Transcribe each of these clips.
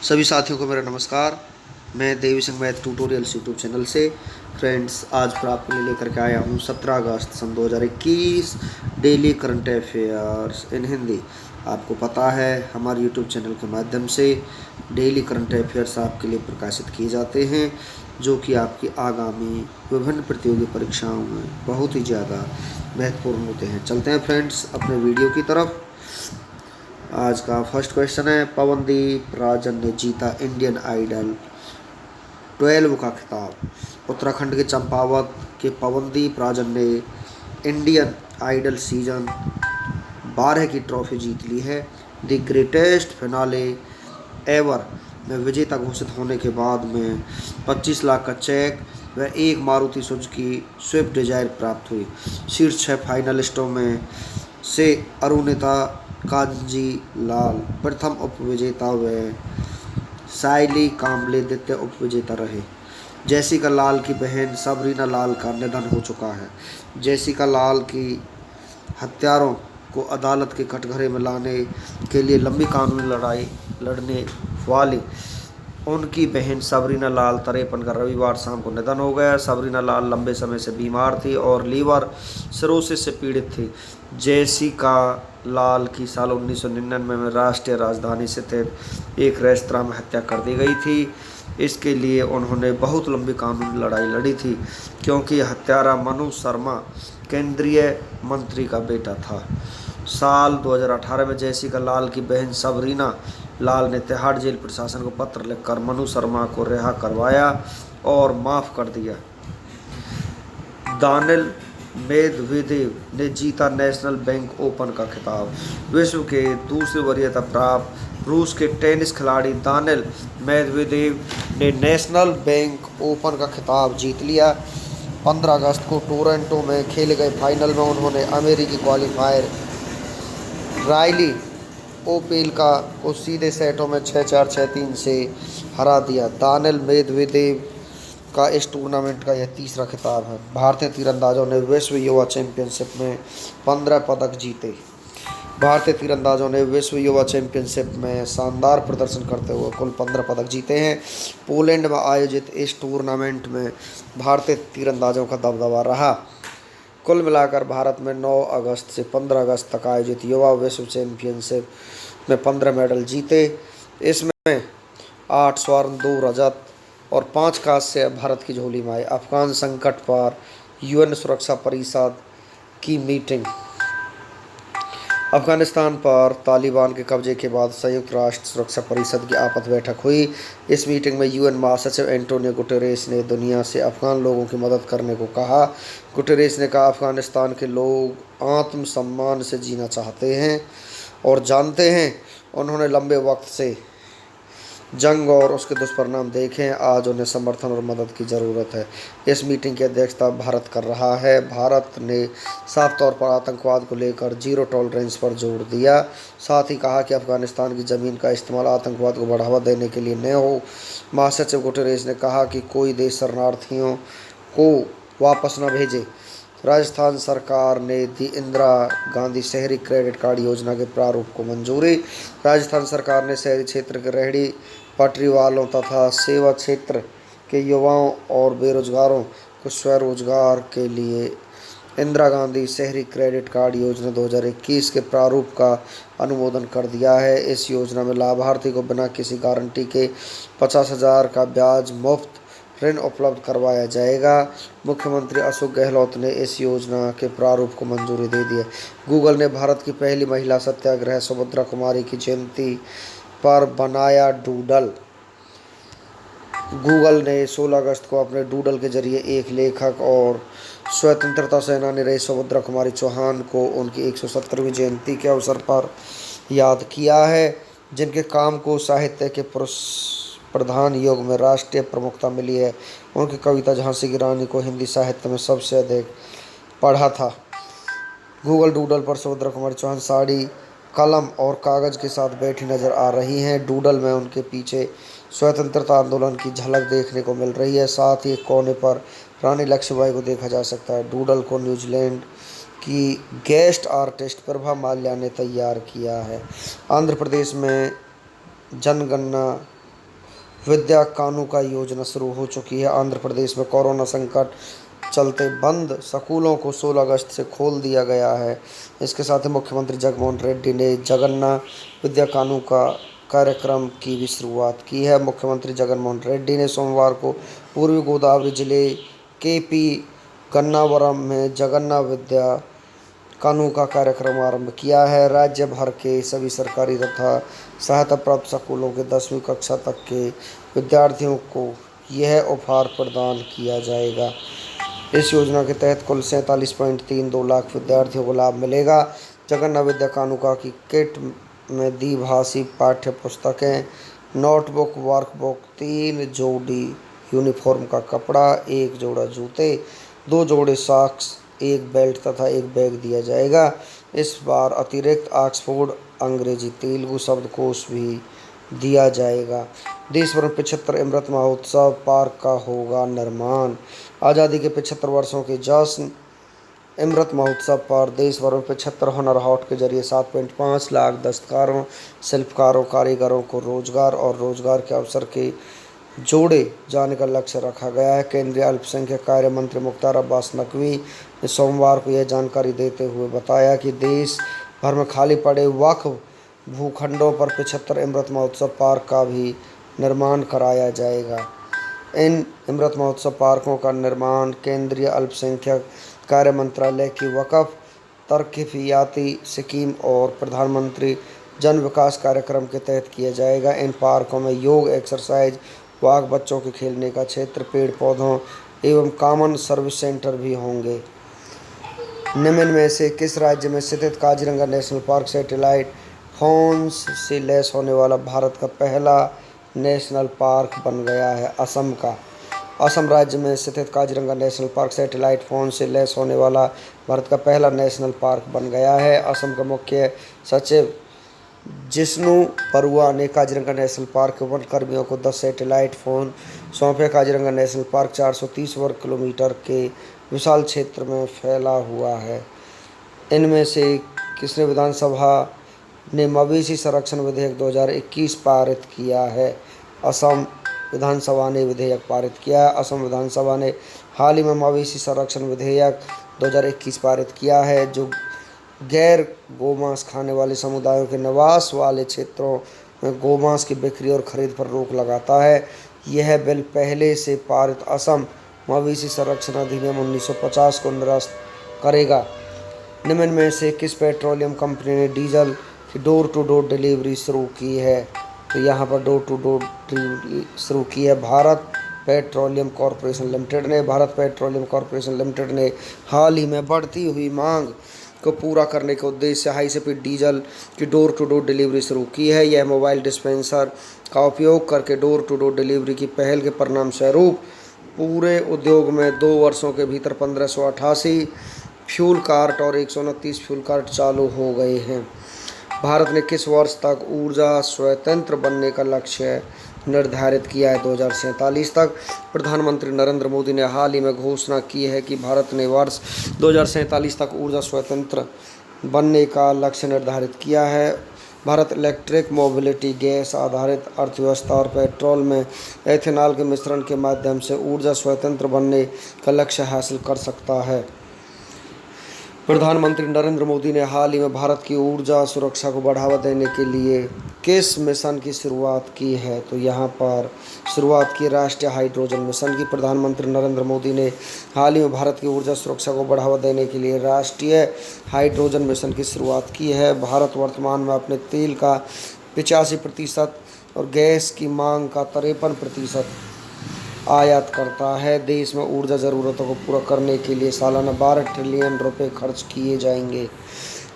सभी साथियों को मेरा नमस्कार। मैं Devi Singh math tutorials YouTube channel से फ्रेंड्स आज फिर आपके लिए लेकर के आया हूँ 17 अगस्त सन 2021 daily current affairs in Hindi. आपको पता है हमारे यूट्यूब चैनल के माध्यम से डेली करंट अफेयर्स आपके लिए प्रकाशित किए जाते हैं, जो कि आपकी आगामी विभिन्न प्रतियोगी परीक्षाओं में बहुत ही ज़्यादा महत्वपूर्ण होते हैं। चलते हैं फ्रेंड्स अपने वीडियो की तरफ। आज का फर्स्ट क्वेश्चन है, पवनदीप राजन ने जीता इंडियन आइडल 12 का खिताब। उत्तराखंड के चंपावत के पवनदीप राजन ने इंडियन आइडल सीजन 12 की ट्रॉफी जीत ली है। द ग्रेटेस्ट फिनाले एवर में विजेता घोषित होने के बाद में 25 लाख का चेक व एक मारुति सुजुकी स्विफ्ट डिजायर प्राप्त हुई। शीर्ष 6 फाइनलिस्टों में से अरुणिता कांजी लाल प्रथम उपविजेता व साइली काम्बले द्वितीय उपविजेता रहे। जैसिका लाल की बहन सबरीना लाल का निधन हो चुका है। जैसिका लाल की हत्यारों को अदालत के कटघरे में लाने के लिए लंबी कानूनी लड़ाई लड़ने वाली उनकी बहन सबरीना लाल 53 का रविवार शाम को निधन हो गया। सबरीना लाल लंबे समय से बीमार थी और लीवर सिरोसिस से पीड़ित थी। जेसिका लाल की साल 1999 में राष्ट्रीय राजधानी स्थित एक रेस्तरां में हत्या कर दी गई थी। इसके लिए उन्होंने बहुत लंबी कानूनी लड़ाई लड़ी थी, क्योंकि हत्यारा मनु शर्मा केंद्रीय मंत्री का बेटा था। साल 2018 में जेसिका लाल की बहन सबरीना लाल ने तिहाड़ जेल प्रशासन को पत्र लिखकर मनु शर्मा को रिहा करवाया और माफ़ कर दिया। दानिल मेदवेदेव ने जीता नेशनल बैंक ओपन का खिताब। विश्व के दूसरे वरीयता प्राप्त रूस के टेनिस खिलाड़ी दानिल मेदवेदेव ने नेशनल बैंक ओपन का खिताब जीत लिया। 15 अगस्त को टोरंटो में खेले गए फाइनल में उन्होंने अमेरिकी क्वालिफायर राइली ओपेलका को सीधे सेटों में 6-4, 6-3 से हरा दिया। दानिल मेदवेदेव का इस टूर्नामेंट का यह तीसरा खिताब है। भारतीय तीरंदाजों ने विश्व युवा चैंपियनशिप में 15 पदक जीते। भारतीय तीरंदाजों ने विश्व युवा चैंपियनशिप में शानदार प्रदर्शन करते हुए कुल 15 पदक जीते हैं। पोलैंड में आयोजित इस टूर्नामेंट में भारतीय तीरंदाजों का दबदबा रहा। कुल मिलाकर भारत में 9 अगस्त से 15 अगस्त तक आयोजित युवा विश्व चैंपियनशिप में 15 मेडल जीते। इसमें 8 स्वर्ण, 2 रजत और 5 कांस्य भारत की झोली में आए। अफगान संकट पर यूएन सुरक्षा परिषद की मीटिंग। अफगानिस्तान पर तालिबान के कब्जे के बाद संयुक्त राष्ट्र सुरक्षा परिषद की आपात बैठक हुई। इस मीटिंग में यूएन महासचिव एंटोनियो गुटेरेस ने दुनिया से अफगान लोगों की मदद करने को कहा। गुटेरेस ने कहा, अफगानिस्तान के लोग आत्मसम्मान से जीना चाहते हैं और जानते हैं। उन्होंने लंबे वक्त से जंग और उसके दुष्परिणाम देखें। आज उन्हें समर्थन और मदद की ज़रूरत है। इस मीटिंग की अध्यक्षता भारत कर रहा है। भारत ने साफ तौर पर आतंकवाद को लेकर जीरो टॉलरेंस पर जोर दिया। साथ ही कहा कि अफगानिस्तान की ज़मीन का इस्तेमाल आतंकवाद को बढ़ावा देने के लिए न हो। महासचिव गुटेरेस ने कहा कि कोई देश शरणार्थियों को वापस न भेजे। राजस्थान सरकार ने दी इंदिरा गांधी शहरी क्रेडिट कार्ड योजना के प्रारूप को मंजूरी। राजस्थान सरकार ने शहरी क्षेत्र के रेहड़ी पटरी वालों तथा सेवा क्षेत्र के युवाओं और बेरोजगारों को स्वरोजगार के लिए इंदिरा गांधी शहरी क्रेडिट कार्ड योजना 2021 के प्रारूप का अनुमोदन कर दिया है। इस योजना में लाभार्थी को बिना किसी गारंटी के 50,000 का ब्याज मुफ्त ऋण उपलब्ध करवाया जाएगा। मुख्यमंत्री अशोक गहलोत ने इस योजना के प्रारूप को मंजूरी दे दी है। गूगल ने भारत की पहली महिला सत्याग्रह सुभद्रा कुमारी की जयंती पर बनाया डूडल। गूगल ने 16 अगस्त को अपने डूडल के जरिए एक लेखक और स्वतंत्रता सेनानी रही सुभद्रा कुमारी चौहान को उनकी 170वीं जयंती के अवसर पर याद किया है, जिनके काम को साहित्य के प्रधान युग में राष्ट्रीय प्रमुखता मिली है। उनकी कविता झांसी की रानी को हिंदी साहित्य में सबसे अधिक पढ़ा था। गूगल डूडल पर सुभद्रा कुमारी चौहान साड़ी, कलम और कागज़ के साथ बैठी नजर आ रही हैं। डूडल में उनके पीछे स्वतंत्रता आंदोलन की झलक देखने को मिल रही है। साथ ही एक कोने पर रानी लक्ष्मीबाई को देखा जा सकता है। डूडल को न्यूजीलैंड की गेस्ट आर्टिस्ट प्रभा माल्या ने तैयार किया है। आंध्र प्रदेश में जनगणना विद्या कानूका योजना शुरू हो चुकी है। आंध्र प्रदेश में कोरोना संकट चलते बंद स्कूलों को 16 अगस्त से खोल दिया गया है। इसके साथ ही मुख्यमंत्री जगनमोहन रेड्डी ने जगन्ना विद्या कानूका कार्यक्रम की भी शुरुआत की है। मुख्यमंत्री जगनमोहन रेड्डी ने सोमवार को पूर्वी गोदावरी जिले के पी गन्नावरम में जगन्ना विद्या कानून का कार्यक्रम आरंभ किया है। राज्य भर के सभी सरकारी तथा सहायता प्राप्त स्कूलों के 10वीं कक्षा तक के विद्यार्थियों को यह उपहार प्रदान किया जाएगा। इस योजना के तहत कुल 47.32 लाख विद्यार्थियों को लाभ मिलेगा। जगन्ना विद्या कानूका की किट में द्विभाषी पाठ्य पुस्तकें, नोटबुक, वर्कबुक, 3 जोड़ी यूनिफॉर्म का कपड़ा, 1 जोड़ा जूते, 2 जोड़े सॉक्स, 1 बेल्ट तथा 1 बैग दिया जाएगा। इस बार अतिरिक्त ऑक्सफोर्ड अंग्रेजी तेलुगु शब्दकोश भी दिया जाएगा। देश भर में 75 अमृत महोत्सव पार्क का होगा निर्माण। आज़ादी के 75 वर्षों के जश्न अमृत महोत्सव पर देश भर में 75 हुनर हाट के जरिए 7.5 लाख दस्तकारों, शिल्पकारों, कारीगरों को रोजगार और रोजगार के अवसर के जोड़े जाने का लक्ष्य रखा गया है। केंद्रीय अल्पसंख्यक कार्य मंत्री मुख्तार अब्बास नकवी ने सोमवार को यह जानकारी देते हुए बताया कि देश भर में खाली पड़े वक्फ भूखंडों पर 75 अमृत महोत्सव पार्क का भी निर्माण कराया जाएगा। इन अमृत महोत्सव पार्कों का निर्माण केंद्रीय अल्पसंख्यक कार्य मंत्रालय की वक्फ तरक्कियाती स्कीम और प्रधानमंत्री जन विकास कार्यक्रम के तहत किया जाएगा। इन पार्कों में योग, एक्सरसाइज वॉक, बच्चों के खेलने का क्षेत्र, पेड़ पौधों एवं कॉमन सर्विस सेंटर भी होंगे। निम्न में से किस राज्य में स्थित Kaziranga national park satellite phone से लैस होने वाला भारत का पहला नेशनल पार्क बन गया है? असम का। असम राज्य में स्थित Kaziranga national park satellite phone से लैस होने वाला भारत का पहला नेशनल पार्क बन गया है। असम के मुख्य सचिव जिष्णु बरुआ ने काजीरंगा नेशनल पार्क के वन कर्मियों को 10 सैटेलाइट फ़ोन सौंपे। काजीरंगा नेशनल पार्क 430 वर्ग किलोमीटर के विशाल क्षेत्र में फैला हुआ है। इनमें से किसने विधानसभा ने मवेशी संरक्षण विधेयक 2021 पारित किया है? असम विधानसभा ने विधेयक पारित किया है। असम विधानसभा ने हाल ही में मवेशी संरक्षण विधेयक 2021 पारित किया है, जो गैर गोमांस खाने वाले समुदायों के निवास वाले क्षेत्रों में गोमांस की बिक्री और खरीद पर रोक लगाता है। यह बिल पहले से पारित असम मवेशी संरक्षण अधिनियम 1950 को निरस्त करेगा। निम्न में से किस पेट्रोलियम कंपनी ने डीजल की डोर टू डोर डिलीवरी शुरू की है? तो यहाँ पर डोर टू डोर डिलीवरी शुरू की है भारत पेट्रोलियम कॉरपोरेशन लिमिटेड ने। भारत पेट्रोलियम कॉरपोरेशन लिमिटेड ने हाल ही में बढ़ती हुई मांग को पूरा करने के उद्देश्य से हाई स्पीड डीजल की डोर टू डोर डिलीवरी शुरू की है। यह मोबाइल डिस्पेंसर का उपयोग करके डोर टू डोर डिलीवरी की पहल के परिणाम स्वरूप पूरे उद्योग में 2 वर्षों के भीतर 1588 फ्यूल कार्ट और 129 फ्यूल कार्ट चालू हो गए हैं। भारत ने किस वर्ष तक ऊर्जा स्वतंत्र बनने का लक्ष्य निर्धारित किया है? 2047 तक। प्रधानमंत्री नरेंद्र मोदी ने हाल ही में घोषणा की है कि भारत ने वर्ष 2047 तक ऊर्जा स्वतंत्र बनने का लक्ष्य निर्धारित किया है। भारत इलेक्ट्रिक मोबिलिटी, गैस आधारित अर्थव्यवस्था और पेट्रोल में एथेनॉल के मिश्रण के माध्यम से ऊर्जा स्वतंत्र बनने का लक्ष्य हासिल कर सकता है। प्रधानमंत्री नरेंद्र मोदी ने हाल ही में भारत की ऊर्जा सुरक्षा को बढ़ावा देने के लिए किस मिशन की शुरुआत की है? तो यहाँ पर शुरुआत की राष्ट्रीय हाइड्रोजन मिशन की। प्रधानमंत्री नरेंद्र मोदी ने हाल ही में भारत की ऊर्जा सुरक्षा को बढ़ावा देने के लिए राष्ट्रीय हाइड्रोजन मिशन की शुरुआत की है। भारत वर्तमान में अपने तेल का 85% और गैस की मांग का 53% आयात करता है। देश में ऊर्जा ज़रूरतों को पूरा करने के लिए सालाना 12 ट्रिलियन रुपए खर्च किए जाएंगे।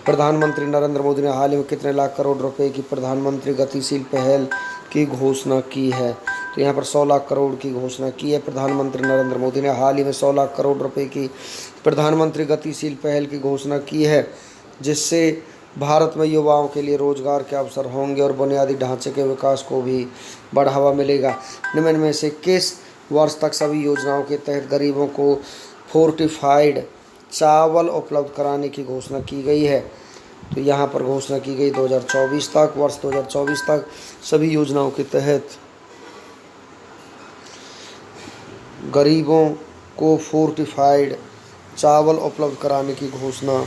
प्रधानमंत्री नरेंद्र मोदी ने हाल ही में कितने लाख करोड़ रुपए की प्रधानमंत्री गतिशील पहल की घोषणा की है? तो यहाँ पर 100 लाख करोड़ की घोषणा की है। प्रधानमंत्री नरेंद्र मोदी ने हाल ही में 100 लाख करोड़ रुपए की प्रधानमंत्री गतिशील पहल की घोषणा की है, जिससे भारत में युवाओं के लिए रोजगार के अवसर होंगे और बुनियादी ढांचे के विकास को भी बढ़ावा मिलेगा। निम्न में से किस वर्ष तक सभी योजनाओं के तहत गरीबों को फोर्टिफाइड चावल उपलब्ध कराने की घोषणा की गई है? तो यहाँ पर घोषणा की गई 2024 तक। वर्ष 2024 तक सभी योजनाओं के तहत गरीबों को फोर्टिफाइड चावल उपलब्ध कराने की घोषणा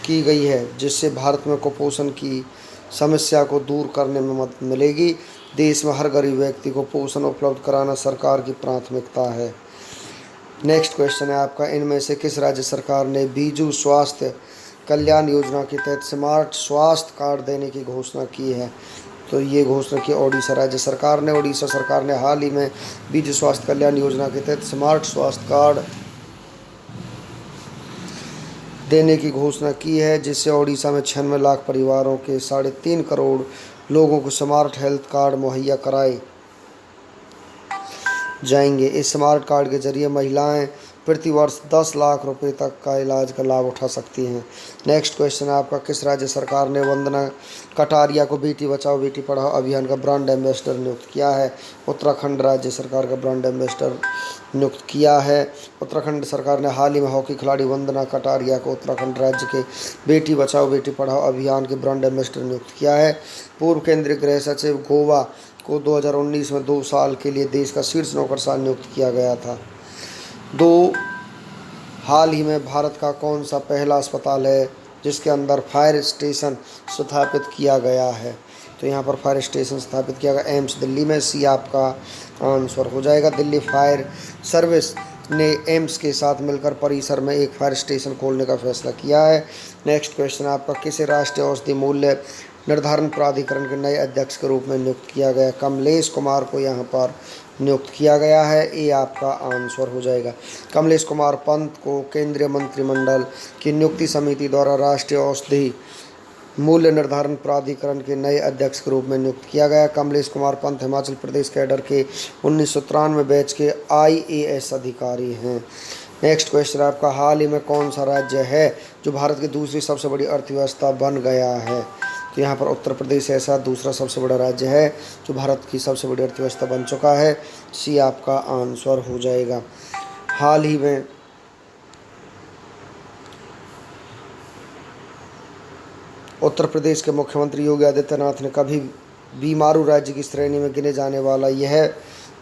की गई है, जिससे भारत में कुपोषण की समस्या को दूर करने में मदद मिलेगी। देश में हर गरीब व्यक्ति को पोषण उपलब्ध कराना सरकार की प्राथमिकता है। नेक्स्ट क्वेश्चन है आपका, इनमें से किस राज्य सरकार ने बीजू स्वास्थ्य कल्याण योजना के तहत स्मार्ट स्वास्थ्य कार्ड देने की घोषणा की है? तो ये घोषणा की ओडिशा राज्य सरकार ने। ओडिशा सरकार ने हाल ही में बीजू स्वास्थ्य कल्याण योजना के तहत स्मार्ट स्वास्थ्य कार्ड देने की घोषणा की है, जिससे ओडिशा में 96 लाख परिवारों के 3.5 करोड़ लोगों को स्मार्ट हेल्थ कार्ड मुहैया कराए जाएंगे। इस स्मार्ट कार्ड के जरिए महिलाएं प्रति वर्ष 10 लाख रुपए तक का इलाज का लाभ उठा सकती हैं। नेक्स्ट क्वेश्चन है आपका, किस राज्य सरकार ने वंदना कटारिया को बेटी बचाओ बेटी पढ़ाओ अभियान का ब्रांड एम्बेसडर नियुक्त किया है? उत्तराखंड राज्य सरकार का ब्रांड एम्बेसडर नियुक्त किया है। उत्तराखंड सरकार ने हाल ही में हॉकी खिलाड़ी वंदना कटारिया को उत्तराखंड राज्य के बेटी बचाओ बेटी पढ़ाओ अभियान के ब्रांड एम्बेसडर नियुक्त किया है। पूर्व केंद्रीय गृह सचिव गोवा को 2019 में 2 साल के लिए देश का शीर्ष नौकरशाह नियुक्त किया गया था। हाल ही में भारत का कौन सा पहला अस्पताल है जिसके अंदर फायर स्टेशन स्थापित किया गया है? तो यहाँ पर फायर स्टेशन स्थापित किया गया एम्स दिल्ली में। सी आपका आंसर हो जाएगा। दिल्ली फायर सर्विस ने एम्स के साथ मिलकर परिसर में एक फायर स्टेशन खोलने का फैसला किया है। नेक्स्ट क्वेश्चन आपका, किसे राष्ट्रीय औषधि मूल्य निर्धारण प्राधिकरण के नए अध्यक्ष के रूप में नियुक्त किया गया? कमलेश कुमार को यहाँ पर नियुक्त किया गया है। ये आपका आंसर हो जाएगा। कमलेश कुमार पंत को केंद्रीय मंत्रिमंडल की नियुक्ति समिति द्वारा राष्ट्रीय औषधि मूल्य निर्धारण प्राधिकरण के नए अध्यक्ष के रूप में नियुक्त किया गया। कमलेश कुमार पंत हिमाचल प्रदेश कैडर के 1993 बैच के IAS अधिकारी हैं। नेक्स्ट क्वेश्चन आपका, हाल ही में कौन सा राज्य है जो भारत की दूसरी सबसे बड़ी अर्थव्यवस्था बन गया है? तो यहाँ पर उत्तर प्रदेश ऐसा दूसरा सबसे बड़ा राज्य है जो भारत की सबसे बड़ी अर्थव्यवस्था बन चुका है। सी आपका आंसर हो जाएगा। हाल ही में उत्तर प्रदेश के मुख्यमंत्री योगी आदित्यनाथ ने कभी बीमारू राज्य की श्रेणी में गिने जाने वाला यह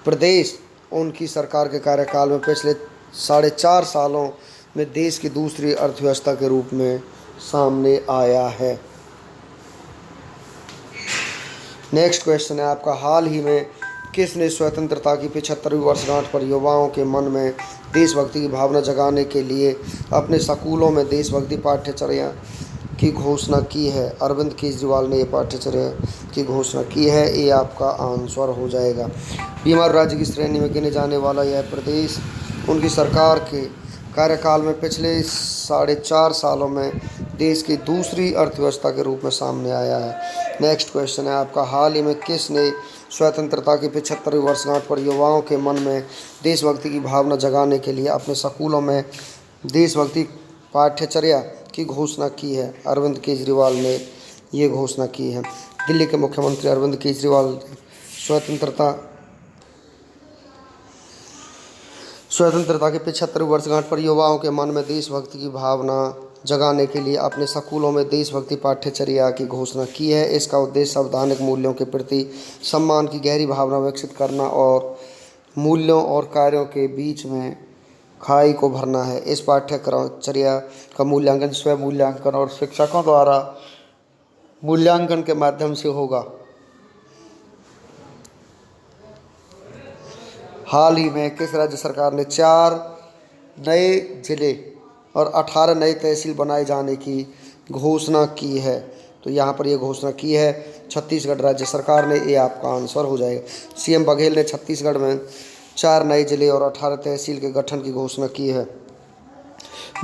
प्रदेश उनकी सरकार के कार्यकाल में पिछले 4.5 सालों में देश की दूसरी अर्थव्यवस्था के रूप में सामने आया है। नेक्स्ट क्वेश्चन है आपका, हाल ही में किसने स्वतंत्रता की 75वीं वर्षगांठ पर युवाओं के मन में देशभक्ति की भावना जगाने के लिए अपने स्कूलों में देशभक्ति पाठ्यचर्या की घोषणा की है? अरविंद केजरीवाल ने ये पाठ्यचर्या की घोषणा की है। ये आपका आंसर हो जाएगा। बीमार राज्य की श्रेणी में गिने जाने वाला यह प्रदेश उनकी सरकार के कार्यकाल में पिछले 4.5 सालों में देश की दूसरी अर्थव्यवस्था के रूप में सामने आया है। नेक्स्ट क्वेश्चन है आपका, हाल ही में किसने स्वतंत्रता की 75वीं वर्षगांठ पर युवाओं के मन में देशभक्ति की भावना जगाने के लिए अपने स्कूलों में देशभक्ति पाठ्यचर्या की घोषणा की है? अरविंद केजरीवाल ने ये घोषणा की है। दिल्ली के मुख्यमंत्री अरविंद केजरीवाल ने स्वतंत्रता की 75वीं वर्षगांठ पर युवाओं के मन में देशभक्ति की भावना जगाने के लिए अपने स्कूलों में देशभक्ति पाठ्यचर्या की घोषणा की है। इसका उद्देश्य संवैधानिक मूल्यों के प्रति सम्मान की गहरी भावना विकसित करना और मूल्यों और कार्यों के बीच में खाई को भरना है। इस पाठ्यचर्या का मूल्यांकन स्वयं मूल्यांकन और शिक्षकों द्वारा मूल्यांकन के माध्यम से होगा। हाल ही में किस राज्य सरकार ने 4 नए जिले और 18 नए तहसील बनाए जाने की घोषणा की है? तो यहाँ पर ये घोषणा की है छत्तीसगढ़ राज्य सरकार ने। ये आपका आंसर हो जाएगा। CM बघेल ने छत्तीसगढ़ में 4 नए जिले और 18 तहसील के गठन की घोषणा की है।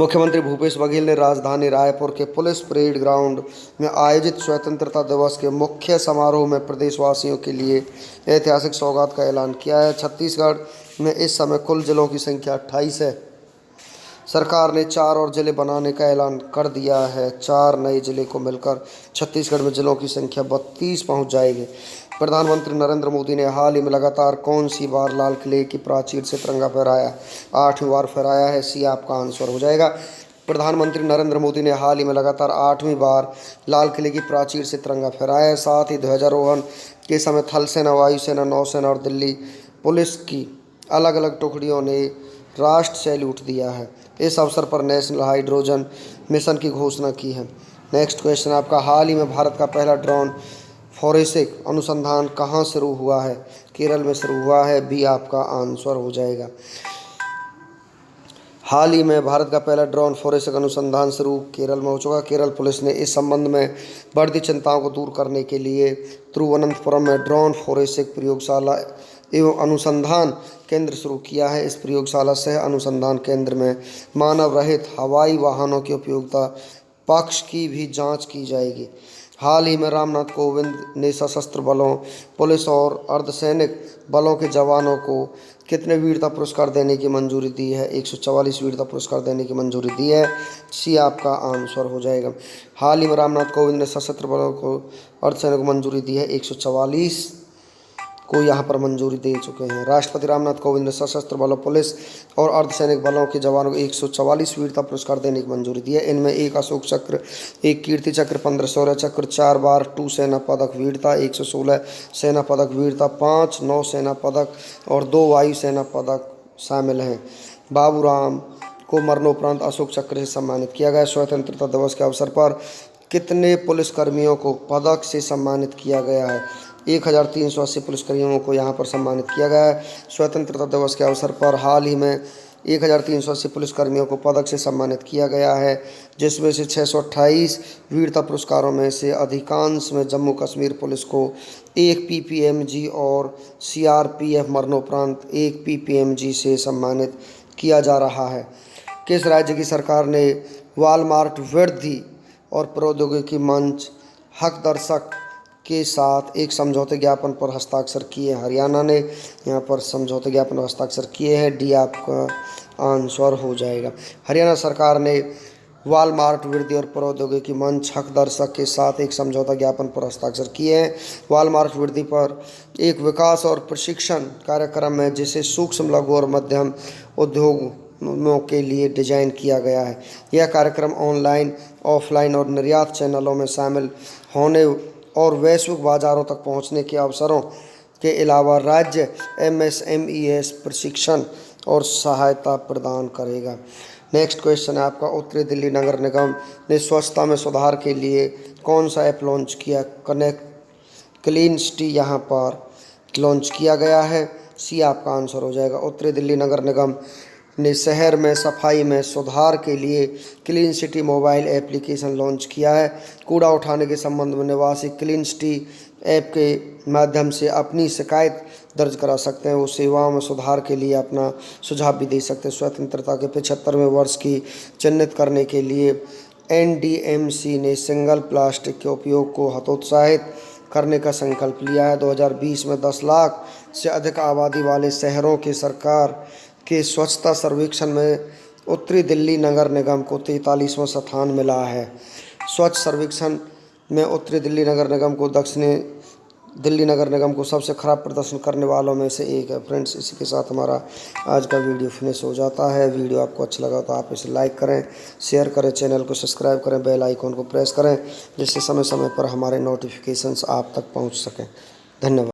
मुख्यमंत्री भूपेश बघेल ने राजधानी रायपुर के पुलिस परेड ग्राउंड में आयोजित स्वतंत्रता दिवस के मुख्य समारोह में प्रदेशवासियों के लिए ऐतिहासिक सौगात का ऐलान किया है। छत्तीसगढ़ में इस समय कुल जिलों की संख्या 28 है। सरकार ने 4 और जिले बनाने का ऐलान कर दिया है। 4 नए जिले को मिलकर छत्तीसगढ़ में जिलों की संख्या 32 पहुंच जाएगी। प्रधानमंत्री नरेंद्र मोदी ने हाल ही में लगातार कौन सी बार लाल किले की प्राचीर से तिरंगा फहराया? 8वीं बार फहराया है। सी आपका आंसर हो जाएगा। प्रधानमंत्री नरेंद्र मोदी ने हाल ही में लगातार 8वीं बार लाल किले की प्राचीर से तिरंगा फहराया है। साथ ही ध्वजारोहण के समय थल सेना, वायुसेना, नौसेना और दिल्ली पुलिस की अलग अलग टुकड़ियों ने राष्ट्र सैल्यूट दिया है। इस अवसर पर नेशनल हाइड्रोजन मिशन की घोषणा की है। नेक्स्ट क्वेश्चन आपका, हाल ही में भारत का पहला ड्रोन फोरेंसिक अनुसंधान कहाँ शुरू हुआ है? केरल में शुरू हुआ है, बी आपका आंसर हो जाएगा। हाल ही में भारत का पहला ड्रोन फोरेंसिक अनुसंधान शुरू केरल में हो चुका। केरल पुलिस ने इस संबंध में बढ़ती चिंताओं को दूर करने के लिए तिरुवनंतपुरम में ड्रोन फोरेंसिक प्रयोगशाला एवं अनुसंधान केंद्र शुरू किया है। इस प्रयोगशाला सह अनुसंधान केंद्र में मानव रहित हवाई वाहनों की उपयोगिता पक्ष की भी जांच की जाएगी। हाल ही में रामनाथ कोविंद ने सशस्त्र बलों, पुलिस और अर्धसैनिक बलों के जवानों को कितने वीरता पुरस्कार देने की मंजूरी दी है? 144 वीरता पुरस्कार देने की मंजूरी दी है, सी आपका आंसर हो जाएगा। हाल ही में रामनाथ कोविंद ने सशस्त्र बलों को अर्धसैनिक को मंजूरी दी है, 144 को यहाँ पर मंजूरी दे चुके हैं। राष्ट्रपति रामनाथ कोविंद ने सशस्त्र बलों, पुलिस और अर्धसैनिक बलों के जवानों को 144 वीरता पुरस्कार देने की मंजूरी दी है। इनमें 1 अशोक चक्र, 1 कीर्ति चक्र, 15 शौर्य चक्र, 4 बार 2 सेना पदक वीरता, 116 सेना पदक वीरता, 5 नौ सेना पदक और 2 वायु सेना पदक शामिल हैं। बाबूराम को मरणोपरांत अशोक चक्र से सम्मानित किया गया। स्वतंत्रता दिवस के अवसर पर कितने पुलिसकर्मियों को पदक से सम्मानित किया गया है? 1380 पुलिसकर्मियों को यहाँ पर सम्मानित किया गया है। स्वतंत्रता दिवस के अवसर पर हाल ही में 1380 पुलिसकर्मियों को पदक से सम्मानित किया गया है, जिसमें से 628 वीरता पुरस्कारों में से अधिकांश में जम्मू कश्मीर पुलिस को 1 PPMG और CRPF मरणोपरांत 1 PPMG से सम्मानित किया जा रहा है। किस राज्य की सरकार ने वॉलमार्ट वृद्धि और प्रौद्योगिकी मंच हकदर्शक के साथ एक समझौते ज्ञापन पर हस्ताक्षर किए? हरियाणा ने यहाँ पर समझौते ज्ञापन पर हस्ताक्षर किए हैं, डी आपका आंसर हो जाएगा। हरियाणा सरकार ने वॉलमार्ट वृद्धि और प्रौद्योगिकी मंच हकदर्शक के साथ एक समझौता ज्ञापन पर हस्ताक्षर किए हैं। वॉलमार्ट वृद्धि पर एक विकास और प्रशिक्षण कार्यक्रम है, जिसे सूक्ष्म, लघु और मध्यम उद्योगों के लिए डिजाइन किया गया है। यह कार्यक्रम ऑनलाइन, ऑफलाइन और निर्यात चैनलों में शामिल होने और वैश्विक बाजारों तक पहुंचने के अवसरों के अलावा राज्य MSMEs प्रशिक्षण और सहायता प्रदान करेगा। नेक्स्ट क्वेश्चन है आपका, उत्तरी दिल्ली नगर निगम ने स्वच्छता में सुधार के लिए कौन सा ऐप लॉन्च किया? कनेक्ट क्लीन सिटी यहाँ पर लॉन्च किया गया है, सी आपका आंसर हो जाएगा। उत्तरी दिल्ली नगर निगम ने शहर में सफाई में सुधार के लिए clean city mobile application launch किया है। कूड़ा उठाने के संबंध में निवासी क्लीन सिटी ऐप के माध्यम से अपनी शिकायत दर्ज करा सकते हैं। वो सेवाओं में सुधार के लिए अपना सुझाव भी दे सकते हैं। स्वतंत्रता के 75वें वर्ष की चिन्हित करने के लिए NDMC ने सिंगल प्लास्टिक के उपयोग को हतोत्साहित करने का संकल्प लिया है। 2020 में 10 लाख से अधिक आबादी वाले शहरों के सरकार के स्वच्छता सर्वेक्षण में उत्तरी दिल्ली नगर निगम को 43वां स्थान मिला है। स्वच्छ सर्वेक्षण में उत्तरी दिल्ली नगर निगम को दक्षिणी दिल्ली नगर निगम को सबसे खराब प्रदर्शन करने वालों में से एक है। फ्रेंड्स, इसी के साथ हमारा आज का वीडियो फिनिश हो जाता है। वीडियो आपको अच्छा लगा तो आप इसे लाइक करें, शेयर करें, चैनल को सब्सक्राइब करें, बेल आइकॉन को प्रेस करें, जिससे समय समय पर हमारे नोटिफिकेशंस आप तक पहुंच सकें। धन्यवाद।